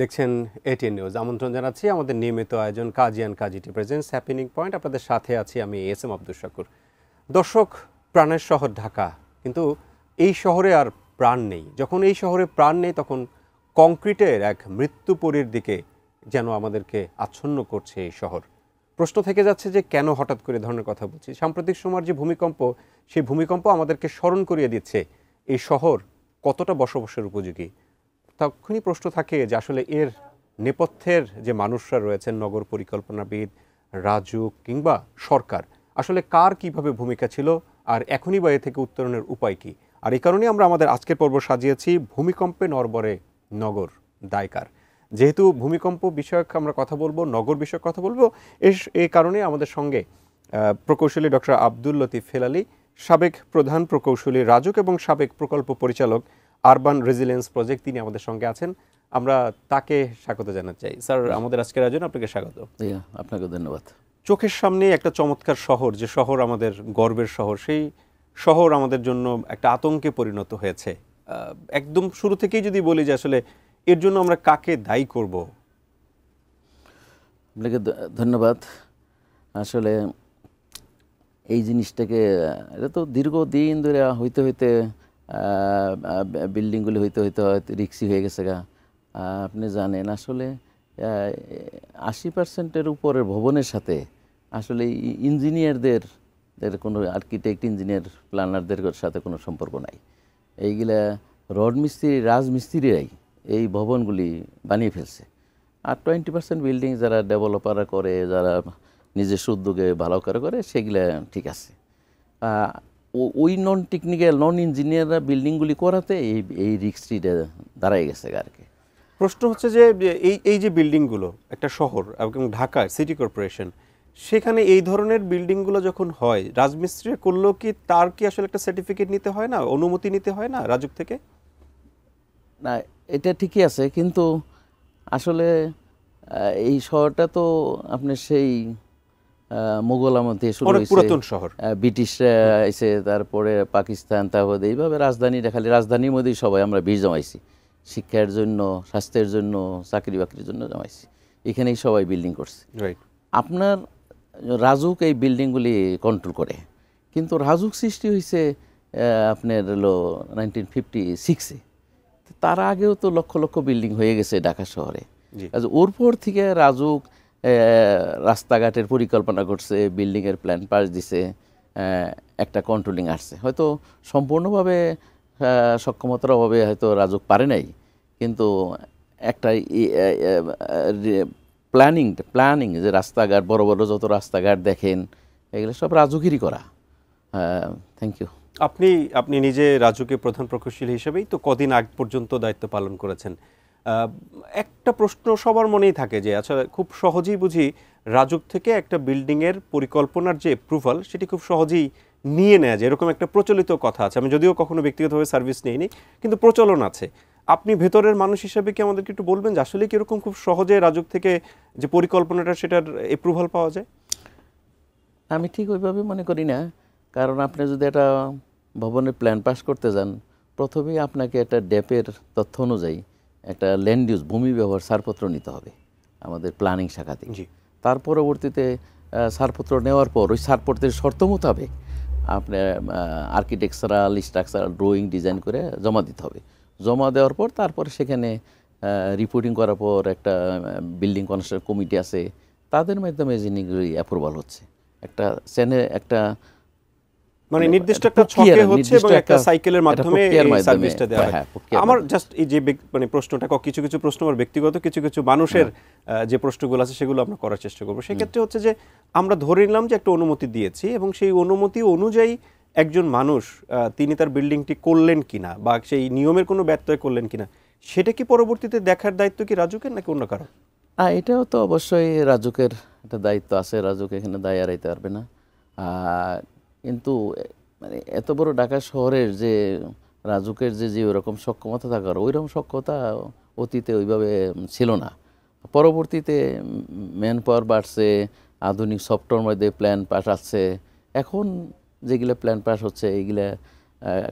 দেখছেন ATN news. আমন্ত্রণ জানাচ্ছি আমাদের নিয়মিত আয়োজন কাজী অ্যান্ড কাজীটি প্রেজেন্টস হ্যাপেনিং পয়েন্ট। আপনাদের সাথে আছি আমি এস এম আব্দুল শাকুর। দর্শক, প্রাণের শহর ঢাকা, কিন্তু এই শহরে আর প্রাণ নেই। যখন এই শহরে প্রাণ নেই তখন কংক্রিটের এক মৃত্যুপরীর দিকে যেন আমাদেরকে আচ্ছন্ন করছে এই শহর। প্রশ্ন থেকে যাচ্ছে যে কেন হঠাৎ করে ধরনের কথা বলছি। সাম্প্রতিক সময়ের যে ভূমিকম্প, সেই ভূমিকম্প আমাদেরকে স্মরণ করিয়ে দিচ্ছে এই শহর কতটা বসবাসের উপযোগী। তখনই প্রশ্ন থাকে যে আসলে এর নেপথ্যের যে মানুষরা রয়েছেন, নগর পরিকল্পনাবিদ, রাজুক কিংবা সরকার, আসলে কার কিভাবে ভূমিকা ছিল আর এখনই বা এ থেকে উত্তরণের উপায় কী। আর এই কারণেই আমরা আমাদের আজকের পর্ব সাজিয়েছি ভূমিকম্পে নড়বড়ে নগর, দায়কার। যেহেতু ভূমিকম্প বিষয়ক আমরা কথা বলবো, নগর বিষয়ক কথা বলবো, এই কারণে আমাদের সঙ্গে প্রকৌশলী ডক্টর আব্দুল লতিফ হেলালি, সাবেক প্রধান প্রকৌশলী রাজুক এবং সাবেক প্রকল্প পরিচালক আরবান রেজিলিয়েন্স প্রজেক্ট, তিনি আমাদের সঙ্গে আছেন। আমরা তাকে স্বাগত জানাতে চাই। স্যার, আমাদের আজকের আয়োজনে আপনাকে স্বাগত। আপনাকে ধন্যবাদ। চোখের সামনে একটা চমৎকার শহর, যে শহর আমাদের গর্বের শহর, সেই শহর আমাদের জন্য একটা আতঙ্কে পরিণত হয়েছে। একদম শুরু থেকেই যদি বলি যে আসলে এর জন্য আমরা কাকে দায়ী করব? আপনাকে ধন্যবাদ। আসলে এই জিনিসটাকে, এটা তো দীর্ঘদিন ধরে হইতে হইতে বিল্ডিংগুলি হইতে হইতে হয়তো রিক্সি হয়ে গেছে গা। আপনি জানেন আসলে 80% উপরের ভবনের সাথে আসলে ইঞ্জিনিয়ারদের কোনো আর্কিটেক্ট, ইঞ্জিনিয়ার, প্ল্যানারদের সাথে কোনো সম্পর্ক নাই। এইগুলা রড মিস্ত্রি, রাজমিস্ত্রিরাই এই ভবনগুলি বানিয়ে ফেলছে। আর 20% বিল্ডিং যারা ডেভেলপাররা করে, যারা নিজস্ব উদ্যোগে ভালো করে সেগুলা ঠিক আছে। ওই নন টেকনিক্যাল, নন ইঞ্জিনিয়াররা বিল্ডিংগুলি করাতে এই রিস্কটিটা দাঁড়াই গেছে আর কি। প্রশ্ন হচ্ছে যে এই যে বিল্ডিংগুলো, একটা শহর এবং ঢাকা সিটি কর্পোরেশন, সেখানে এই ধরনের বিল্ডিংগুলো যখন হয়, রাজমিস্ত্রি করলেও কি তার কি আসলে একটা সার্টিফিকেট নিতে হয় না, অনুমতি নিতে হয় না রাজুক থেকে? না, এটা ঠিকই আছে, কিন্তু আসলে এই শহরটা তো আপনার সেই মুঘল আমল থেকে শুরু হয়েছে, পুরাতন শহর, ব্রিটিশরা এসে, তারপরে পাকিস্তান, তারপরে এইভাবে রাজধানীটা, খালি রাজধানীর মধ্যেই সবাই আমরা ভিড় জমাইছি, শিক্ষার জন্য, স্বাস্থ্যের জন্য, চাকরি বাকরির জন্য জমাইছি। এখানেই সবাই বিল্ডিং করছে। আপনার রাজুক এই বিল্ডিংগুলি কন্ট্রোল করে, কিন্তু রাজুক সৃষ্টি হয়েছে আপনার হলো 1956-এ। তার আগেও তো লক্ষ লক্ষ বিল্ডিং হয়ে গেছে ঢাকা শহরে। ওর পর থেকে রাজুক রাস্তাঘাটের পরিকল্পনা করছে, বিল্ডিংয়ের প্ল্যান পাস দিছে, একটা কন্ট্রোলিং আসছে। হয়তো সম্পূর্ণভাবে সক্ষমতার অভাবে হয়তো রাজুক পারে নাই, কিন্তু একটা প্ল্যানিং যে রাস্তাঘাট, বড় বড় যত রাস্তাঘাট দেখেন, এগুলো সব রাজুকেরই করা। Thank you. আপনি নিজে রাজুকে প্রধান প্রকৌশলী হিসেবেই তো কদিন আগ পর্যন্ত দায়িত্ব পালন করেছেন। একটা প্রশ্ন সবার মনেই থাকে যে আচ্ছা, খুব সহজেই বুঝি রাজুক থেকে একটা বিল্ডিংয়ের পরিকল্পনার যে অ্যাপ্রুভাল, সেটি খুব সহজেই নিয়ে নেওয়া যায়, এরকম একটা প্রচলিত কথা আছে। আমি যদিও কখনো ব্যক্তিগতভাবে সার্ভিস নিইনি, কিন্তু প্রচলন আছে। আপনি ভেতরের মানুষ হিসেবে কি আমাদেরকে একটু বলবেন যে আসলে কি এরকম খুব সহজে রাজুক থেকে যে পরিকল্পনাটা, সেটার অ্যাপ্রুভাল পাওয়া যায়? আমি ঠিক ওইভাবে মনে করি না, কারণ আপনি যদি একটা ভবনের প্ল্যান পাস করতে যান, প্রথমেই আপনাকে একটা ডেপের তথ্য অনুযায়ী একটা ল্যান্ড ইউজ, ভূমি ব্যবহার ছাড়পত্র নিতে হবে আমাদের প্ল্যানিং শাখা থেকে। তার পরবর্তীতে ছাড়পত্র নেওয়ার পর ওই ছাড়পত্রের শর্ত মোতাবেক আপনার আর্কিটেকচারাল, স্ট্রাকচারাল ড্রয়িং ডিজাইন করে জমা দিতে হবে। জমা দেওয়ার পর তারপরে সেখানে রিপোর্টিং করার পর একটা বিল্ডিং কনস্ট্রাকশন কমিটি আছে, তাদের মাধ্যমে জিনিসগুলি অ্যাপ্রুভাল হচ্ছে। একটা একটা মানে নির্দিষ্ট একটা ছকে হচ্ছে এবং একটা সাইকেলের মাধ্যমে এই সার্ভিসটা দেওয়া হয়। আমার জাস্ট এই যে মানে প্রশ্নটা, কিছু কিছু প্রশ্ন আমার ব্যক্তিগত, কিছু কিছু মানুষের যে প্রশ্নগুলো আছে সেগুলো আমরা করার চেষ্টা করবো। সেক্ষেত্রে হচ্ছে যে আমরা ধরে নিলাম যে একটা অনুমতি দিয়েছি এবং সেই অনুমতি অনুযায়ী একজন মানুষ তিনি তার বিল্ডিংটি করলেন কিনা বা সেই নিয়মের কোনো ব্যত্যয় করলেন কিনা, সেটা কি পরবর্তীতে দেখার দায়িত্ব কি রাজুকের নাকি অন্য কারো? এটাও তো অবশ্যই রাজুকের একটা দায়িত্ব আছে, রাজুক এখানে দায় এড়াইতে পারবে না। কিন্তু মানে এত বড় ঢাকা শহরের যে রাজুকের যে ওরকম সক্ষমতা থাকার, ওইরকম সক্ষমতা অতীতে ওইভাবে ছিল না। পরবর্তীতে ম্যান পাওয়ার বাড়ছে, আধুনিক সফটওয়্যার মধ্যে প্ল্যান পাস আসছে। এখন যেগুলো প্ল্যান পাস হচ্ছে এইগুলা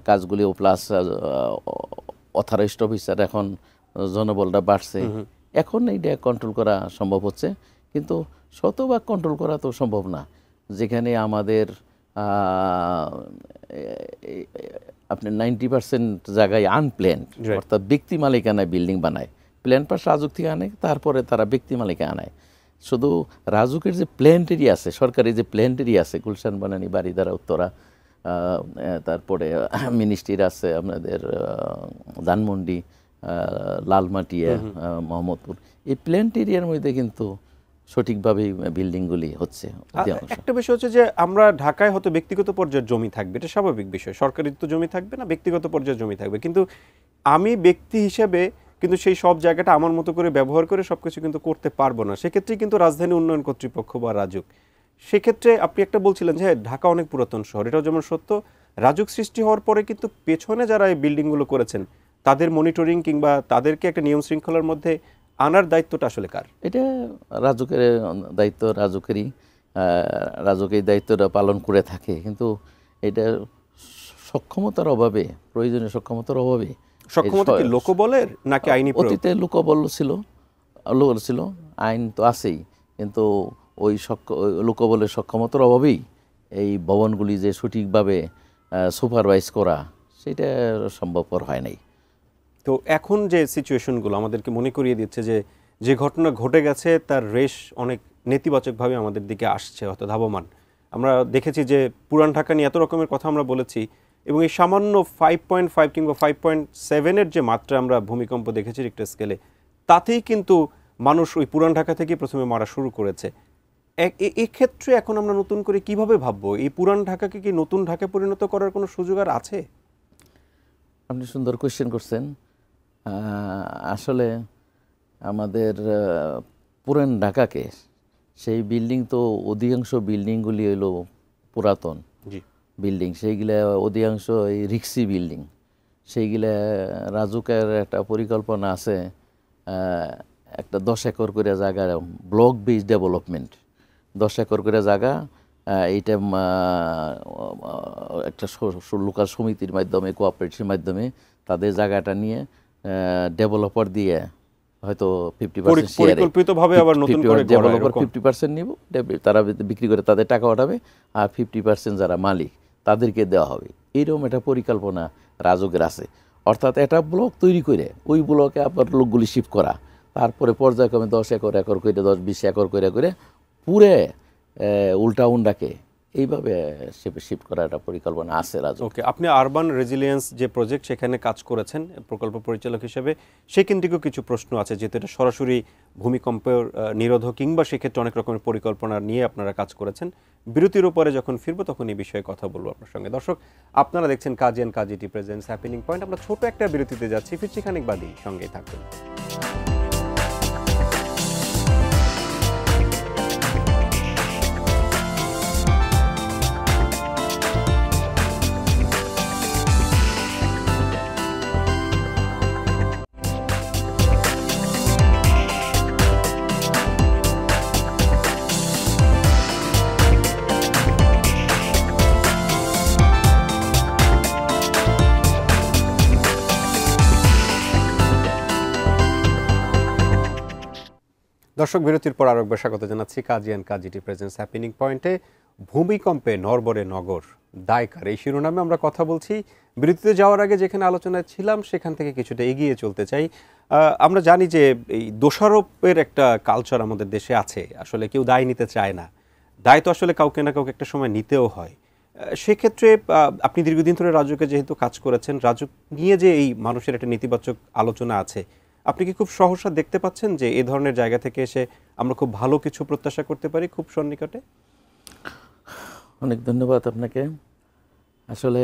কাজগুলিও, প্লাস অথরাইজড অফিসার, এখন জনবলটা বাড়ছে, এখন এইটা কন্ট্রোল করা সম্ভব হচ্ছে, কিন্তু শতভাগ কন্ট্রোল করা তো সম্ভব না। যেখানে আমাদের আপনার 90% জায়গায় আনপ্ল্যান্ড, অর্থাৎ ব্যক্তি মালিকানায় বিল্ডিং বানায়। প্ল্যান পাস রাজুক থেকে আনে, তারপরে তারা ব্যক্তি মালিকানা আনায়। শুধু রাজুকের যে প্ল্যান্ট এরিয়া আছে, সরকারি যে প্ল্যান্ট এরিয়া আছে, গুলশান, বানানি, বাড়িধারা, উত্তরা, তারপরে মিনিস্ট্রির আছে আপনাদের ধানমন্ডি, লালমাটিয়া, মোহাম্মদপুর, এই প্ল্যান্ট এরিয়ার মধ্যে কিন্তু সঠিকভাবে বিল্ডিংগুলি হচ্ছে। একটা বিষয় হচ্ছে যে আমরা ঢাকায় হয়তো ব্যক্তিগত পর্যায়ের জমি থাকবে, এটা স্বাভাবিক বিষয়, সরকারি তো জমি থাকবে না, ব্যক্তিগত পর্যায়ের জমি থাকবে, কিন্তু আমি ব্যক্তি হিসেবে কিন্তু সেই সব জায়গাটা আমার মতো করে ব্যবহার করে সবকিছু কিন্তু করতে পারবো না। সেক্ষেত্রে কিন্তু রাজধানী উন্নয়ন কর্তৃপক্ষ বা রাজুক, সেক্ষেত্রে আপনি একটা বলছিলেন যে ঢাকা অনেক পুরাতন শহর, এটাও যেমন সত্য। রাজুক সৃষ্টি হওয়ার পরে কিন্তু পেছনে যারা এই বিল্ডিংগুলো করেছেন তাদের মনিটরিং কিংবা তাদেরকে একটা নিয়ম শৃঙ্খলার মধ্যে আনার দায়িত্বটা আসলে কার? এটা রাজুকের দায়িত্ব, রাজুকেরই। রাজুক এই দায়িত্বটা পালন করে থাকে, কিন্তু এটা সক্ষমতার অভাবে, প্রয়োজনীয় সক্ষমতার অভাবে। সক্ষমতা কি লোকবলের নাকি আইনি প্রয়োগ? অতীতে লোকবল ছিল, আইন তো আছেই, কিন্তু ওই লোকবলের সক্ষমতার অভাবেই এই ভবনগুলি যে সঠিকভাবে সুপারভাইজ করা, সেটা সম্ভবপর হয় নাই। তো এখন যে সিচুয়েশনগুলো আমাদেরকে মনে করিয়ে দিচ্ছে যে যে ঘটনা ঘটে গেছে তার রেশ অনেক নেতিবাচকভাবে আমাদের দিকে আসছে, অর্থাৎ ধাবমান। আমরা দেখেছি যে পুরান ঢাকা নিয়ে এত রকমের কথা আমরা বলেছি, এবং এই সামান্য 5.5 কিংবা 5.7-এর যে মাত্রা আমরা ভূমিকম্প দেখেছি রিক্টার স্কেলে, তাতেই কিন্তু মানুষ ওই পুরান ঢাকা থেকে প্রথমে মারা শুরু করেছে। এক্ষেত্রে এখন আমরা নতুন করে কিভাবে ভাববো? এই পুরান ঢাকাকে কি নতুন ঢাকায় পরিণত করার কোনো সুযোগ আর আছে? আপনি সুন্দর কোয়েশ্চেন করছেন। আসলে আমাদের পুরান ঢাকাকে, সেই বিল্ডিং তো অধিকাংশ বিল্ডিংগুলি হলো পুরাতন বিল্ডিং, সেইগুলা অধিকাংশ এই রিক্সি বিল্ডিং। সেইগুলা রাজুকের একটা পরিকল্পনা আছে, একটা 10 একর করে জায়গা, ব্লক বেস ডেভেলপমেন্ট, 10 একর করে জায়গা, এইটা একটা লোকাল সমিতির মাধ্যমে, কোঅপারেটিভের মাধ্যমে তাদের জায়গাটা নিয়ে ডেভেলপার দিয়ে হয়তো 50% পরিকল্পিতভাবে আবার নতুন করে ডেভেলপার 50% নিব, তারা বিক্রি করে তাদের টাকা উঠাবে, আর 50% যারা মালিক তাদেরকে দেওয়া হবে। এইরকম একটা পরিকল্পনা রাজুকের আছে। অর্থাৎ একটা ব্লক তৈরি করে ওই ব্লকে আবার লোকগুলি শিফট করা, তারপরে পর্যায়ক্রমে 10 একর একর করে, 10-20 একর করে পুরে উল্টাউন্ডাকে এইভাবে শিফট করার একটা পরিকল্পনা আছে রাজুক। ওকে, আপনি আরবান রেজিলিয়েন্স যে প্রজেক্ট, সেখানে কাজ করেছেন প্রকল্প পরিচালক হিসেবে, সেকেন্দ্রিকও কিছু প্রশ্ন আছে, যেহেতু এটা সরাসরি ভূমিকম্পের নিরোধক কিংবা সেক্ষেত্রে অনেক রকমের পরিকল্পনা নিয়ে আপনারা কাজ করেছেন। বিরতির উপরে যখন ফিরবো তখন এই বিষয়ে কথা বলবো আপনার সঙ্গে। দর্শক, আপনারা দেখছেন Kazi and Kazi tea presents happening point. আমরা ছোট একটা বিরতিতে যাচ্ছি, ফিরছি খানিক বাদই, সঙ্গেই থাকবেন। দর্শক, বিরতির পর আরেকবার স্বাগত জানাচ্ছি Kazi and Kazi tea presents happening পয়েন্টে। ভূমিকম্পে নড়বড়ে নগর, দায়কার, এই শিরোনামে আমরা কথা বলছি। বিরতিতে যাওয়ার আগে যেখানে আলোচনায় ছিলাম সেখান থেকে কিছুটা এগিয়ে চলতে চাই। আমরা জানি যে এই দোষারোপের একটা কালচার আমাদের দেশে আছে, আসলে কেউ দায় নিতে চায় না। দায় তো আসলে কাউকে না কাউকে একটা সময় নিতেও হয়। সেক্ষেত্রে আপনি দীর্ঘদিন ধরে রাজুকে যেহেতু কাজ করেছেন, রাজুক নিয়ে যে এই মানুষের একটা নেতিবাচক আলোচনা আছে, আপনি কি খুব সহসা দেখতে পাচ্ছেন যে এই ধরনের জায়গা থেকে এসে আমরা খুব ভালো কিছু প্রত্যাশা করতে পারি খুব সন্নিকটে? অনেক ধন্যবাদ আপনাকে। আসলে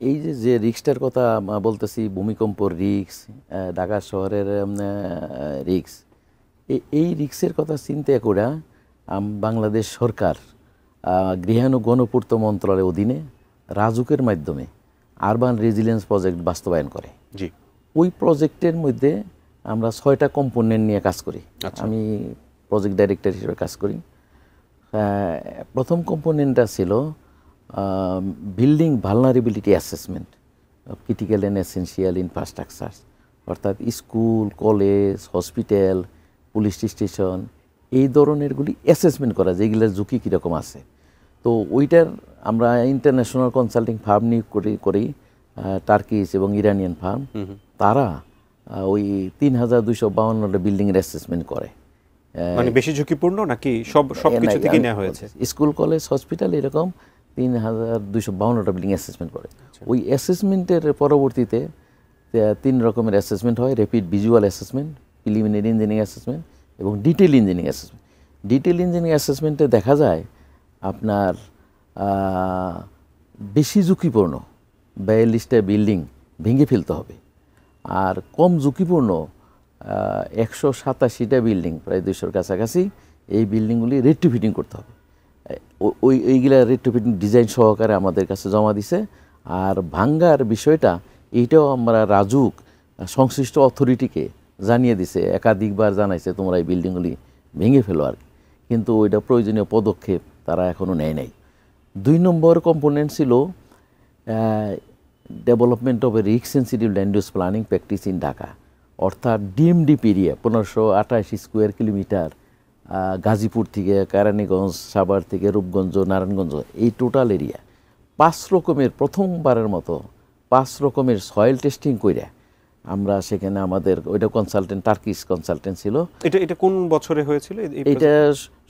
এই যে রিস্কটার কথা বলতেছি, ভূমিকম্পর রিস্ক, ঢাকা শহরের রিস্ক, এই রিস্কের কথা চিন্তা করে বাংলাদেশ সরকার গৃহায়ণ ও গণপূর্ত মন্ত্রণালয়ের অধীনে রাজুকের মাধ্যমে আরবান রেজিলিয়েন্স প্রজেক্ট বাস্তবায়ন করে। জি, ওই প্রজেক্টের মধ্যে আমরা 6টা কম্পোনেন্ট নিয়ে কাজ করি। আমি প্রজেক্ট ডাইরেক্টর হিসেবে কাজ করি। প্রথম কম্পোনেন্টটা ছিল building vulnerability assessment of critical and essential infrastructure, অর্থাৎ school, college, hospital, police station, এই ধরনেরগুলি অ্যাসেসমেন্ট করা যেগুলোর ঝুঁকি কীরকম আছে। তো ওইটার আমরা ইন্টারন্যাশনাল কনসাল্টিং ফার্ম নিয়োগ করি টার্কিশ এবং ইরানিয়ান ফার্ম। তারা ওই ৩,২৫২টা বিল্ডিংয়ের অ্যাসেসমেন্ট করে। মানে বেশি ঝুঁকিপূর্ণ নাকি সবকিছু থেকে নেওয়া হয়েছে? স্কুল, কলেজ, হসপিটাল এরকম ৩,২৫২টা বিল্ডিং অ্যাসেসমেন্ট করে। ওই অ্যাসেসমেন্টের পরবর্তীতে 3 রকমের অ্যাসেসমেন্ট হয়: rapid visual assessment, preliminary engineering assessment এবং detail engineering assessment. Detail engineering অ্যাসেসমেন্টে দেখা যায় আপনার বেশি ঝুঁকিপূর্ণ 42টা বিল্ডিং ভেঙে ফেলতে হবে, আর কম ঝুঁকিপূর্ণ 187টা বিল্ডিং, প্রায় 200-র কাছাকাছি, এই বিল্ডিংগুলি রেট্রোফিটিং করতে হবে। ওইগুলা রেট্রোফিটিং ডিজাইন সহকারে আমাদের কাছে জমা দিছে। আর ভাঙ্গার বিষয়টা এইটাও আমরা রাজুক সংশ্লিষ্ট অথরিটিকে জানিয়ে দিছে, একাধিকবার জানাইছে তোমরা এই বিল্ডিংগুলি ভেঙে ফেলো আর কি, কিন্তু ওইটা প্রয়োজনীয় পদক্ষেপ তারা এখনও নেয় নাই। 2 নম্বর কম্পোনেন্ট ছিল development of a risk sensitive land use planning practice in Dhaka, অর্থাৎ DMDP area 1528 square kilometre, Gazipur থেকে কেরানীগঞ্জ, সাভার থেকে রূপগঞ্জ, নারায়ণগঞ্জ, এই টোটাল এরিয়া 5 রকমের, প্রথমবারের মতো 5 রকমের সয়েল টেস্টিং করে আমরা সেখানে আমাদের ওইটা কনসালটেন্ট, টার্কিশ কনসালটেন্ট ছিল। এটা কোন বছরে হয়েছিল? এটা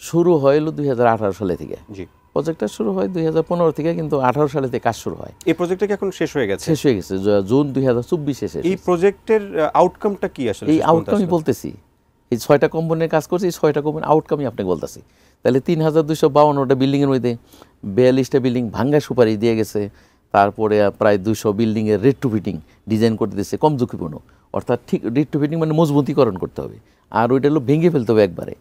শুরু হইল 2018 সালে থেকে। জি, প্রজেক্টটা শুরু হয় 2015 থেকে, কিন্তু 18 সালে থেকে কাজ শুরু হয়। এই প্রজেক্টটা কি এখন শেষ হয়ে গেছে? শেষ হয়ে গেছে জুন 2024 শেষ। এই প্রজেক্টের আউটকামটা কি আসলে? এই আউটকামই বলতেছি, এই 6টা কোম্পানির কাজ করছে, এই 6টা কোম্পানির আউটকামই আপনাকে বলতেছি। তাহলে 3,252টা বিল্ডিংয়ের মধ্যে 42টা বিল্ডিং ভাঙ্গা সুপারি দিয়ে গেছে, তারপরে প্রায় 200 বিল্ডিংয়ের রেট্রোফিটিং ডিজাইন করতে দিচ্ছে কম ঝুঁকিপূর্ণ, অর্থাৎ ঠিক রেট্রোফিটিং মানে মজবুতিকরণ করতে হবে, আর ওইটা হলো ভেঙে ফেলতে হবে একবারে।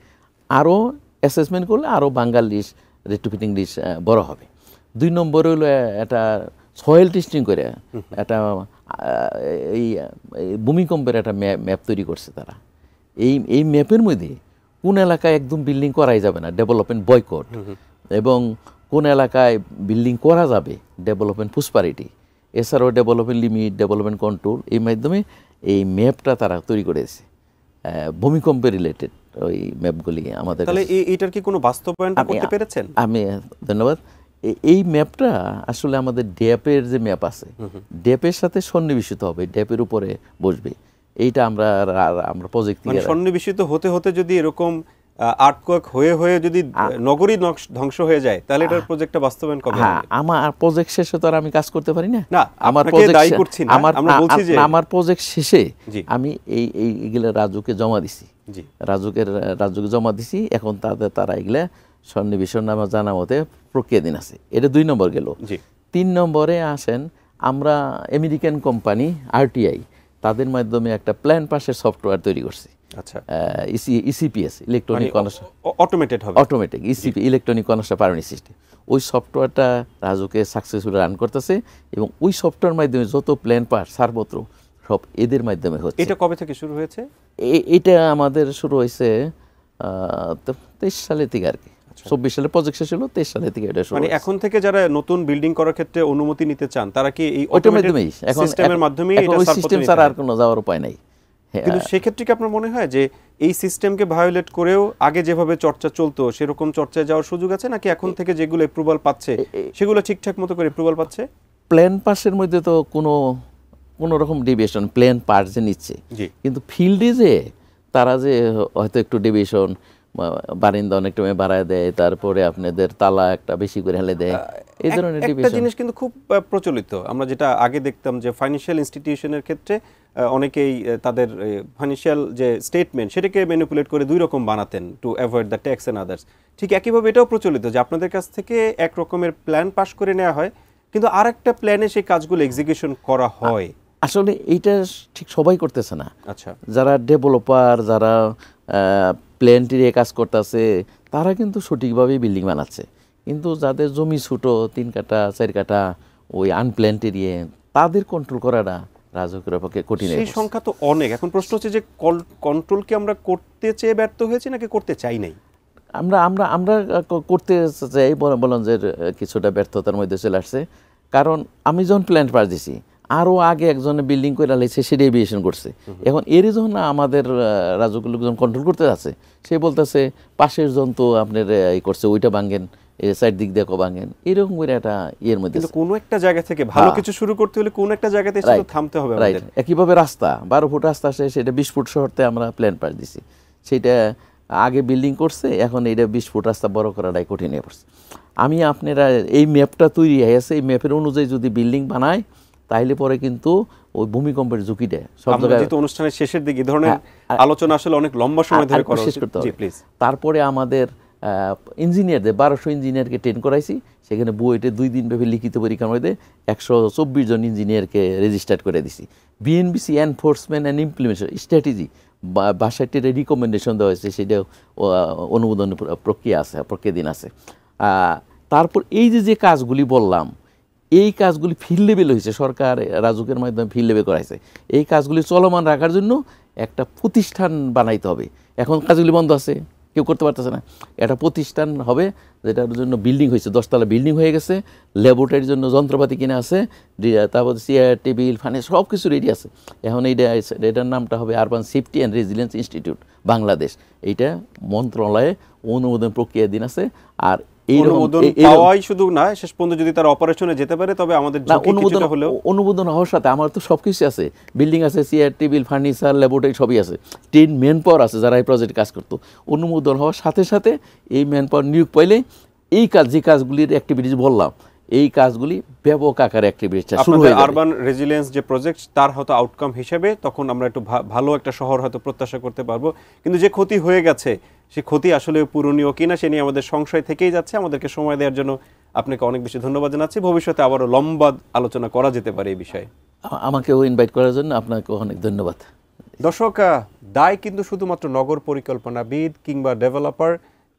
আরও অ্যাসেসমেন্ট করলে আরও বাঙ্গাল লিস্ট, রেট্রোফিটিং লিস্ট বড় হবে। 2 নম্বরে হলো একটা সয়েল টেস্টিং করে একটা এই ভূমিকম্পের একটা ম্যাপ তৈরি করছে তারা। এই ম্যাপের মধ্যে কোন এলাকায় একদম বিল্ডিং করাই যাবে না, ডেভেলপমেন্ট বয়কট, এবং কোন এলাকায় বিল্ডিং করা যাবে, ডেভেলপমেন্ট প্রসপারিটি, এছাড়াও ডেভেলপমেন্ট লিমিট, ডেভেলপমেন্ট কন্ট্রোল, এই মাধ্যমে এই ম্যাপটা তারা তৈরি করেছে ভূমিকম্পে রিলেটেড ওই ম্যাপগুলি আমাদের। তাহলে এইটার কি কোনো বাস্তবায়ন করতে পেরেছেন? আমি ধন্যবাদ। এই ম্যাপটা আসলে আমাদের ড্যাপের যে ম্যাপ আছে, ড্যাপের সাথে সন্নিবেশিত হবে, ড্যাপের উপরে বসবে। এইটা আমরা প্রজেক্ট মানে সন্নিবেশিত হতে হতে যদি এরকম আর্টকোয়াক হয়ে যদি নগরী ধ্বংস হয়ে যায়, তাহলে এটার প্রজেক্টটা বাস্তবায়ন কবে হবে? হ্যাঁ, আমার প্রজেক্ট শেষে তো আর আমি কাজ করতে পারি না। না, আমার দায়ী করছি না, আমরা বলছি যে আমার প্রজেক্ট শেষে আমি এইগুলা রাজুকে জমা দিছি। রাজুকে জমা দিছি। এখন তারা এগুলা সন্নিবেশন নামা জানা মতে প্রক্রিয়াধীন আছে। এটা 2 নম্বর গেল। 3 নম্বরে আসেন, আমরা আমেরিকান কোম্পানি আরটিআই, তাদের মাধ্যমে একটা প্ল্যান পাসের সফটওয়্যার তৈরি করছি। আচ্ছা, ECPS, electronic automatic ECP, electronic construction permit system. ওই সফটওয়্যারটা রাজুকে সাকসেসফুলি রান করতেছে, এবং ওই সফটওয়্যার মাধ্যমে যত প্ল্যান পাস, ছাড়পত্র সব এদের মাধ্যমে হচ্ছে। এটা কবে থেকে শুরু হয়েছে? এটা আমাদের শুরু হয়েছে 23 সালে থেকে আর কি। 24 সালে প্রজেক্ট শেষ হলো, 23 সালে থেকে এটা শুরু। মানে এখন থেকে যারা নতুন বিল্ডিং করার ক্ষেত্রে অনুমতি নিতে চান, তারা কি এই অটোমেটিক সিস্টেমের মাধ্যমে এটা সিস্টেম ছাড়া আর কোনো যাওয়ার উপায় নাই। কিন্তু সেক্ষেত্রে কি আপনার মনে হয় যে এই সিস্টেমকে ভায়োলেট করেও আগে যেভাবে চর্চা চলতো সেরকম চর্চায় যাওয়ার সুযোগ আছে, নাকি এখন থেকে যেগুলো অ্যাপ্রুভাল পাচ্ছে সেগুলো ঠিকঠাক মতো করে অ্যাপ্রুভাল পাচ্ছে? প্ল্যান পাসের মধ্যে তো কোনো রকম ডেভিয়েশন প্ল্যান পাস যে নিচ্ছে, কিন্তু ফিল্ডে যে তারা যে হয়তো একটু ডেভিয়েশন, বারিন্দা অনেকটা বাড়ায় দেয়, তারপরে আপনাদের তালা একটা বেশি করে হেলে দেয়, এই ধরনের একটা জিনিস কিন্তু খুব প্রচলিত। আমরা যেটা আগে দেখতাম যে ফাইন্যান্সিয়াল ইনস্টিটিউশনের ক্ষেত্রে অনেকেই তাদের ফাইন্যান্সিয়াল যে স্টেটমেন্ট সেটাকে ম্যানিপুলেট করে 2 রকম বানাতেন to avoid the tax and others. ঠিক একইভাবে এটাও প্রচলিত যে আপনাদের কাছ থেকে এক রকমের প্ল্যান পাস করে নেওয়া হয়, কিন্তু আরেকটা প্ল্যানে সেই কাজগুলো এক্সিকিউশন করা হয়। আসলে এইটা ঠিক সবাই করতেছে না। আচ্ছা, যারা ডেভেলপার, যারা প্ল্যানটি নিয়ে কাজ করতেছে, তারা কিন্তু সঠিকভাবেই বিল্ডিং বানাচ্ছে, কিন্তু যাদের জমি ছোটো, 3 কাঠা 4 কাঠা, ওই আনপ্ল্যান্ড এরিয়া, তাদের কন্ট্রোল করাটা রাজুকের পক্ষে কঠিন। সেই সংখ্যা তো অনেক। এখন প্রশ্ন হচ্ছে যে কন্ট্রোল কি আমরা করতে চেয়ে ব্যর্থ হয়েছি নাকি করতে চাই নাই? আমরা করতে চাই, বলেন যে কিছুটা ব্যর্থতার মধ্যে চলে আসছে। কারণ আমি যখন প্ল্যান পাস দিছি, আরও আগে একজনে বিল্ডিং করে লাইছে, সেটা এভিয়েশন করছে। এখন এরই যখন আমাদের রাজুকের লোকজন কন্ট্রোল করতে যাচ্ছে, সে বলতেছে পাশের জন তো আপনার এই করছে, ওইটা ভাঙেন, সাইড দিক দিয়ে ভাঙেন, এরকম করে একটা ইয়ের মধ্যে। কিন্তু কোনো একটা জায়গা থেকে ভালো কিছু শুরু করতে হলে কোন একটা জায়গাতে এসে তো থামতে হবে আমাদের। একইভাবে রাস্তা 12 ফুট রাস্তা আসে, সেটা 20 ফুট শহরতে আমরা প্ল্যান পাস দিছি। সেটা আগে বিল্ডিং করছে, এখন এইটা 20 ফুট রাস্তা বড় করাটাই কঠিন হয়ে পড়ছে। আমি আপনারা এই ম্যাপটা তৈরি হয়েছে, এই ম্যাপের অনুযায়ী যদি বিল্ডিং বানায় তাইলে পরে কিন্তু ওই ভূমিকম্পের ঝুঁকিটা সব জায়গায়। যেহেতু অনুষ্ঠানের শেষের দিকে এই ধরনের আলোচনা আসলে অনেক লম্বা সময় ধরে করা উচিত। জি প্লিজ। তারপরে আমাদের ইঞ্জিনিয়ারদের 1200 ইঞ্জিনিয়ারকে ট্রেন করাইছি। সেখানে বুয়েটে 2 দিন ব্যাপী লিখিত পরীক্ষার মধ্যে 124 জন ইঞ্জিনিয়ারকে রেজিস্টার্ড করে দিছি। BNBC enforcement and implementation strategy 62টা রিকমেন্ডেশন দেওয়া হয়েছে, সেটা অনুমোদন প্রক্রিয়াধীন আছে। তারপর এই যে কাজগুলি বললাম, এই কাজগুলি ফিল্ড লেভেল হয়েছে, সরকার রাজুকের মাধ্যমে ফিল্ড লেভেল করাইছে। এই কাজগুলি চলমান রাখার জন্য একটা প্রতিষ্ঠান বানাইতে হবে। এখন কাজগুলি বন্ধ আছে, কেউ করতে পারতেছে না। একটা প্রতিষ্ঠান হবে যেটার জন্য বিল্ডিং হয়েছে, 10 তলা বিল্ডিং হয়ে গেছে, ল্যাবরেটরির জন্য যন্ত্রপাতি কিনে আছে, তারপর চেয়ার টেবিল ফানে সব কিছু রেডি আছে। এখন এটার নামটা হবে urban safety and resilience institute Bangladesh. এইটা মন্ত্রণালয়ে অনুমোদন প্রক্রিয়াধীন আছে। আর শুধু না, শেষ পর্যন্ত যদি তার অপারেশনে যেতে পারে তবে আমাদের অনুমোদন হওয়ার সাথে আমার তো সব কিছু আছে, বিল্ডিং আছে, চেয়ার টেবিল ফার্নিচার ল্যাবরেটরি সবই আছে, 10 ম্যান পাওয়ার আছে যারা এই প্রজেক্টে কাজ করতো। অনুমোদন হওয়ার সাথে সাথে এই ম্যান পাওয়ার নিয়োগ পাইলে এই কাজ, যে কাজগুলির অ্যাক্টিভিটিস বললাম, এই কাজগুলি ব্যাপক আকারে অ্যাক্টিভিটিস শুরু হয়ে যাবে। আরবান রেজিলিয়েন্স যে প্রজেক্ট, তার হয়তো আউটকাম হিসেবে তখন আমরা একটু ভালো একটা শহর হয়তো প্রত্যাশা করতে পারবো। কিন্তু যে ক্ষতি হয়ে গেছে, সেই ক্ষতি আসলে পূরণীয় কিনা সে নিয়ে আমাদের সংশয় থেকেই যাচ্ছে। আমাদেরকে সময় দেওয়ার জন্য আপনাকে অনেক বেশি ধন্যবাদ জানাচ্ছি। ভবিষ্যতে আবারও লম্বা আলোচনা করা যেতে পারে এই বিষয়ে। আমাকেও ইনভাইট করার জন্য আপনাকে অনেক ধন্যবাদ। দর্শক, দায় কিন্তু শুধুমাত্র নগর পরিকল্পনাবিদ কিংবা ডেভেলপার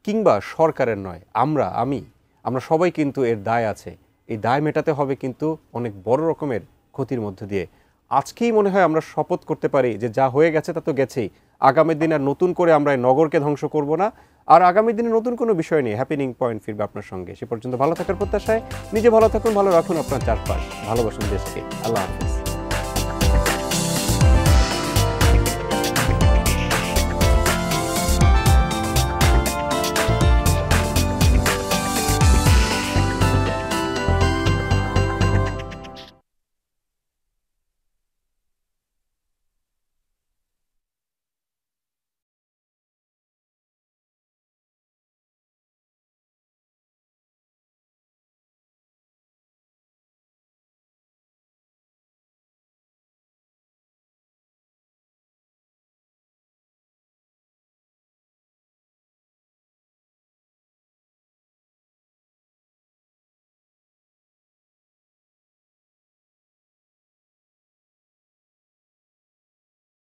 কিংবা সরকারের নয়, আমরা সবাই কিন্তু এর দায় আছে। এই দায় মেটাতে হবে কিন্তু অনেক বড় রকমের ক্ষতির মধ্য দিয়ে। আজকেই মনে হয় আমরা শপথ করতে পারি যে যা হয়ে গেছে তা তো গেছেই, আগামী দিন আর নতুন করে আমরা এই নগরকে ধ্বংস করব না। আর আগামী দিনে নতুন কোনো বিষয় নিয়ে হ্যাপেনিং পয়েন্ট ফিরবে আপনার সঙ্গে। সে পর্যন্ত ভালো থাকার প্রত্যাশায় নিজে ভালো থাকুন, ভালো রাখুন আপনার চারপাশ, ভালোবাসুন দেশকে। আল্লাহ হাফেজ।